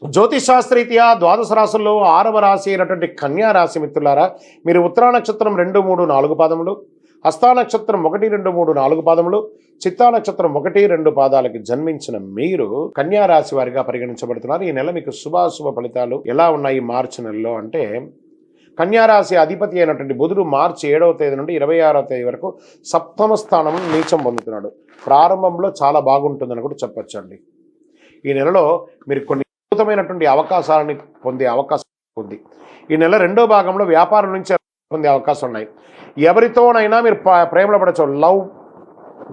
జ్యోతిషాస్త్రరీత్యా ద్వాదశ రాశుల్లో 6వ రాశి అయినటువంటి కన్యా రాశి మిత్రులారా, మీరు ఉత్తరా నక్షత్రం 2, 3, 4 పాదములు, హస్తా నక్షత్రం 1, 2, 3, 4 పాదములు, చిత్తా నక్షత్రం 1, 2 పాదాలకి జన్మించిన మీరు కన్యా రాశి వారిగా పరిగణించబడుతున్నారు. ఈ నెల మీకు శుభాశుభ ఫలితాలు ఎలా ఉన్నాయి మార్చి నెలలో అంటే, కన్యారాశి అధిపతి అయినటువంటి బుధుడు మార్చి 7వ తేదీ నుండి 26వ తేదీ వరకు సప్తమ స్థానం నీచం పొందుతున్నాడు. ప్రారంభంలో చాలా బాగుంటుందని కూడా చెప్పొచ్చండి. ఈ నెలలో మీరు కొన్ని అద్భుతమైనటువంటి అవకాశాలని పొందే అవకాశం ఉంది. ఈ నెల రెండో భాగంలో వ్యాపారం నుంచి పొందే అవకాశం ఉన్నాయి. ఎవరితోనైనా మీరు ప్రేమలో పడవచ్చు, లవ్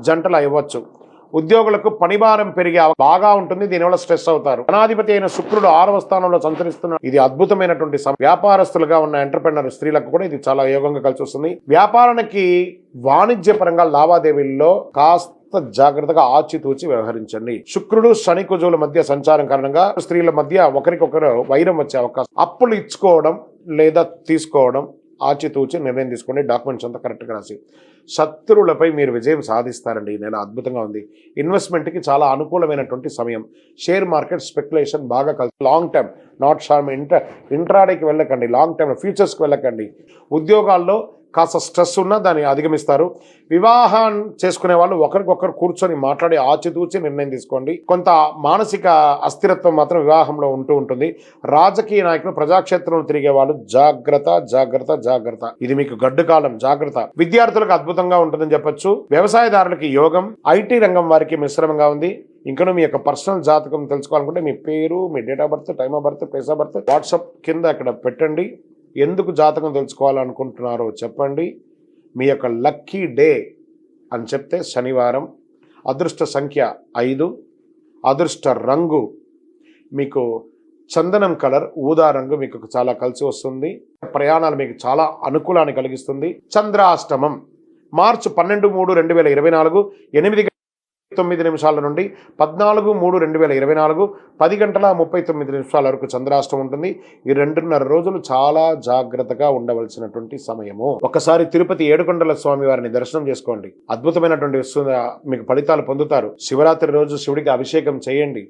జంటలు ఇవ్వచ్చు. ఉద్యోగులకు పనిభారం పెరిగే బాగా ఉంటుంది. దీనివల్ల స్ట్రెస్ అవుతారు. ధనాధిపతి అయిన శుక్రుడు 6వ స్థానంలో సంచరిస్తున్న ఇది అద్భుతమైనటువంటి వ్యాపారస్తులుగా ఉన్న ఎంటర్‌ప్రెన్యూర్ స్త్రీలకు కూడా ఇది చాలా యోగంగా కలిసి వస్తుంది. వ్యాపారానికి వాణిజ్యపరంగా లావాదేవీల్లో కాస్త జాగ్రత్తగా ఆచితూచి వ్యవహరించండి. శుక్రుడు శని కుజుల మధ్య సంచారం కారణంగా స్త్రీల మధ్య ఒకరికొకరు వైరం వచ్చే అవకాశం. అప్పులు ఇచ్చుకోవడం లేదా తీసుకోవడం ఆచితూచి నిర్ణయం తీసుకోండి. డాక్యుమెంట్స్ అంతా కరెక్ట్గా రాసి. శత్రువులపై మీరు విజయం సాధిస్తారండి. ఈ నెల అద్భుతంగా ఉంది. ఇన్వెస్ట్మెంట్కి చాలా అనుకూలమైనటువంటి సమయం. షేర్ మార్కెట్ స్పెక్యులేషన్ బాగా కలిసి లాంగ్ టర్మ్, నాట్ షార్ట్ ఇంట్రాడేకి వెళ్ళకండి. లాంగ్ టర్మ్ ఫ్యూచర్స్కి వెళ్ళకండి. ఉద్యోగాల్లో కాస్త స్ట్రెస్ ఉన్నా దాన్ని అధిగమిస్తారు. వివాహం చేసుకునే వాళ్ళు ఒకరికొకరు కూర్చొని మాట్లాడి ఆచితూచి నిర్ణయం తీసుకోండి. కొంత మానసిక అస్థిరత్వం మాత్రం వివాహంలో ఉంటూ ఉంటుంది. రాజకీయ నాయకులు, ప్రజాక్షేత్రంలో తిరిగే వాళ్ళు జాగ్రత్త జాగ్రత్త జాగ్రత్త. ఇది మీకు గడ్డు కాలం, జాగ్రత్త. విద్యార్థులకు అద్భుతంగా ఉంటుందని చెప్పొచ్చు. వ్యవసాయదారులకి యోగం, ఐటీ రంగం వారికి మిశ్రమంగా ఉంది. ఇంకనూ మీ యొక్క పర్సనల్ జాతకం తెలుసుకోవాలనుకుంటే మీ పేరు, మీ date of birth, time of birth, place of birth WhatsApp కింద అక్కడ పెట్టండి. ఎందుకు జాతకం తెలుసుకోవాలనుకుంటున్నారో చెప్పండి. మీ యొక్క లక్కీ డే అని చెప్తే శనివారం. అదృష్ట సంఖ్య 5. అదృష్ట రంగు మీకు చందనం కలర్, ఊదా రంగు మీకు చాలా కలిసి వస్తుంది. ప్రయాణాలు మీకు చాలా అనుకూలాన్ని కలిగిస్తుంది. చంద్రాష్టమం మార్చి 12/3/2024 8:09 నుండి 14/3/2024 10:39 వరకు చంద్రాష్టమం ఉంటుంది. ఈ 2.5 రోజులు చాలా జాగ్రత్తగా ఉండవలసినటువంటి సమయము. ఒకసారి తిరుపతి ఏడుకొండల స్వామి వారిని దర్శనం చేసుకోండి. అద్భుతమైనటువంటి మీకు ఫలితాలు పొందుతారు. శివరాత్రి రోజు శివుడికి అభిషేకం చేయండి.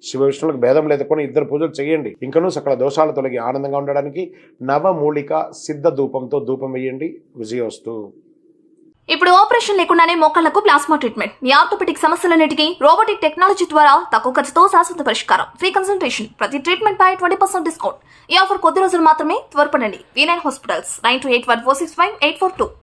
శివ విష్ణువులకు భేదం లేదుకొని 2 పూజలు చేయండి. ఇంకనూ సకల దోషాలు తొలగి ఆనందంగా ఉండడానికి నవమూలిక సిద్ధ ధూపంతో ధూపం వేయండి. విజయోస్తు. ఇప్పుడు ఆపరేషన్ లేకుండానే మోకాళ్లకు ప్లాస్మా ట్రీట్మెంట్. మీ ఆర్థోపెటిక్ సమస్యలన్నిటికీ రోబోటిక్ టెక్నాలజీ ద్వారా తక్కువ ఖర్చుతో శాశ్వత పరిష్కారం. Free consultation. ప్రతి ట్రీట్మెంట్ పై 20% డిస్కౌంట్. ఈ ఆఫర్ కొద్ది రోజులు మాత్రమే. త్వరపడండి. V9 hospitals 9281465842.